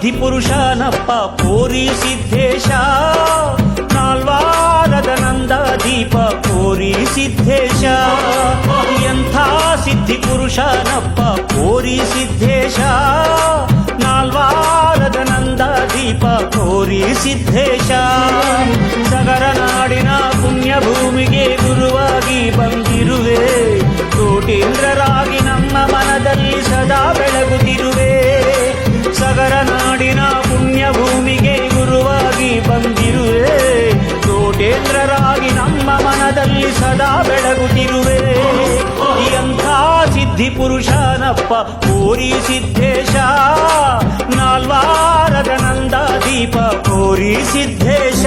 ಸಿದ್ಧಿ ಪುರುಷನಪ್ಪ ಕೋರಿ ಸಿದ್ದೇಶ ನಾಲ್ವಾರದ ನಂದ ದೀಪ ಕೋರಿ ಸಿದ್ದೇಶ ಎಂಥ ಸಿದ್ಧಿ ಪುರುಷನಪ್ಪ ಕೋರಿ ಸಿದ್ದೇಶ ನಾಲ್ವಾರದ ನಂದ ದೀಪ ಕೋರಿ ಸಿದ್ದೇಶ ಸಗರ ನಾಡಿನ ಪುಣ್ಯ ಭೂಮಿಗೆ ಗುರುವಾಗಿ ಬಂದಿರುವೆ ಕೋಟೀಂದ್ರರಾಗಿ ನಮ್ಮ ಮನದಲ್ಲಿ ಸದಾ ಬೆಳಗುತ್ತಿರುವೆ ಸಗರ ನಾಡಿನ ಪುಣ್ಯ ಭೂಮಿಗೆ ಗುರುವಾಗಿ ಬಂದಿರುವೆ ಕೋಟೇಂದ್ರರಾಗಿ ನಮ್ಮ ಮನದಲ್ಲಿ ಸದಾ ಬೆಳಗುತ್ತಿರುವೆ ಎಂಥ ಸಿದ್ಧಿ ಪುರುಷನಪ್ಪ ಕೋರಿ ಸಿದ್ದೇಶ ನಾಲ್ವಾರದ ನಂದ ದೀಪ ಕೋರಿ ಸಿದ್ದೇಶ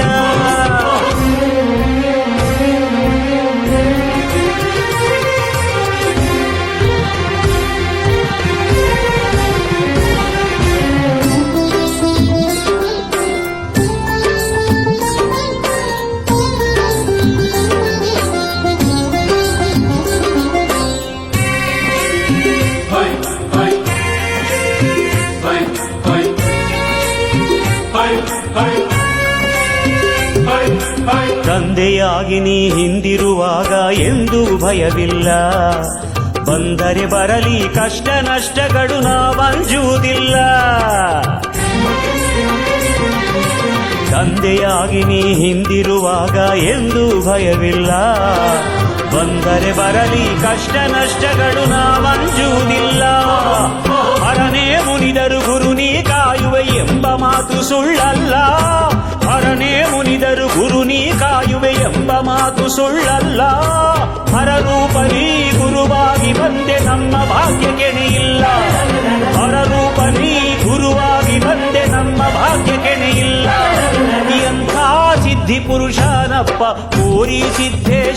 ತಂದೆಯಾಗಿ ನೀ ಹಿಂದಿರುವಾಗ ಎಂದೂ ಭಯವಿಲ್ಲ ಬಂದರೆ ಬರಲಿ ಕಷ್ಟ ನಷ್ಟಗಳು ನಾವಂಜುವುದಿಲ್ಲ ತಂದೆಯಾಗಿ ನೀ ಹಿಂದಿರುವಾಗ ಎಂದೂ ಭಯವಿಲ್ಲ ಬಂದರೆ ಬರಲಿ ಕಷ್ಟ ನಷ್ಟಗಳು ನಾವಂಜುವುದಿಲ್ಲ ಹರನೇ ಮುನಿದರು ಗುರು ನೀ ಕಾಯುವೆ ಎಂಬ ಮಾತು ಸುಳ್ಳಲ್ಲ ಹರನೇ ಮುನಿದರು ಗುರು ನೀ ಕಾಯುವೆ ಎಂಬ ಮಾತು ಸುಳ್ಳಲ್ಲ ಹರರೂಪನಿ ಗುರುವಾಗಿ ಬಂದೆ ನಮ್ಮ ಭಾಗ್ಯ ಕೆಣೆಯಿಲ್ಲ ಹರರೂಪನಿ ಗುರುವಾಗಿ ಬಂದೆ ನಮ್ಮ ಭಾಗ್ಯ ಕೆಣೆಯಿಲ್ಲ ಎಂಥ ಸಿದ್ಧಿ ಪುರುಷನಪ್ಪ ಕೋರಿ ಸಿದ್ದೇಶ